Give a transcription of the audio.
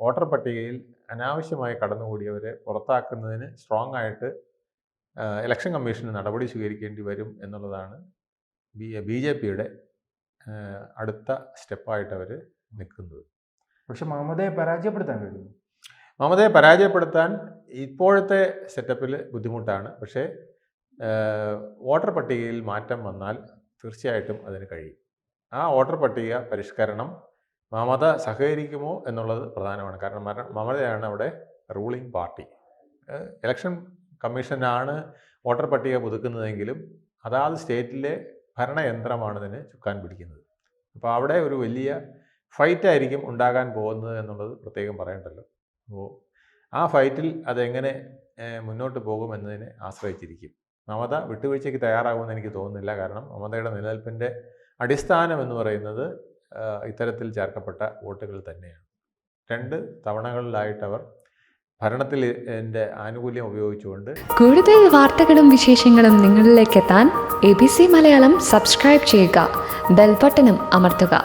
Voter പട്ടികയിൽ അനാവശ്യമായി കടന്നുകൂടിയവരെ പുറത്താക്കുന്നതിന് strong ആയിട്ട് ഇലക്ഷൻ കമ്മീഷന് നടപടി സ്വീകരിക്കേണ്ടി വരും എന്നുള്ളതാണ് BJPയുടെ അടുത്ത സ്റ്റെപ്പായിട്ട് അവർ നിൽക്കുന്നത്. പക്ഷെ മമതയെ പരാജയപ്പെടുത്താൻ കഴിയും. മമതയെ പരാജയപ്പെടുത്താൻ ഇപ്പോഴത്തെ സെറ്റപ്പിൽ ബുദ്ധിമുട്ടാണ്. പക്ഷേ വോട്ടർ പട്ടികയിൽ മാറ്റം വന്നാൽ തീർച്ചയായിട്ടും അതിന് കഴിയും. ആ വോട്ടർ പട്ടിക പരിഷ്കരണം മമത സഹകരിക്കുമോ എന്നുള്ളത് പ്രധാനമാണ്. കാരണം മമതയാണ് അവിടെ റൂളിംഗ് പാർട്ടി. ഇലക്ഷൻ കമ്മീഷനാണ് വോട്ടർ പട്ടിക പുതുക്കുന്നതെങ്കിലും അതാത് സ്റ്റേറ്റിലെ ഭരണയന്ത്രമാണ് ഇതിന് ചുക്കാൻ പിടിക്കുന്നത്. അപ്പോൾ അവിടെ ഒരു വലിയ ഫൈറ്റായിരിക്കും ഉണ്ടാകാൻ പോകുന്നത് എന്നുള്ളത് പ്രത്യേകം പറയണ്ടല്ലോ. അപ്പോൾ ആ ഫൈറ്റിൽ അതെങ്ങനെ മുന്നോട്ട് പോകുമെന്നതിനെ ആശ്രയിച്ചിരിക്കും. മമത വിട്ടുവീഴ്ചയ്ക്ക് തയ്യാറാകുമെന്ന് എനിക്ക് തോന്നുന്നില്ല. കാരണം മമതയുടെ നിലനിൽപ്പിൻ്റെ അടിസ്ഥാനം എന്ന് പറയുന്നത് ഇത്തരത്തിൽ ചേർക്കപ്പെട്ട വോട്ടുകൾ തന്നെയാണ്. 2 തവണകളിലായിട്ട് അവർ ഭരണത്തിൽ ആനുകൂല്യം ഉപയോഗിച്ചുകൊണ്ട്. കൂടുതൽ വാർത്തകളും വിശേഷങ്ങളും നിങ്ങളിലേക്ക് എത്താൻ ABC മലയാളം സബ്സ്ക്രൈബ് ചെയ്യുക, ബെൽ ബട്ടണും അമർത്തുക.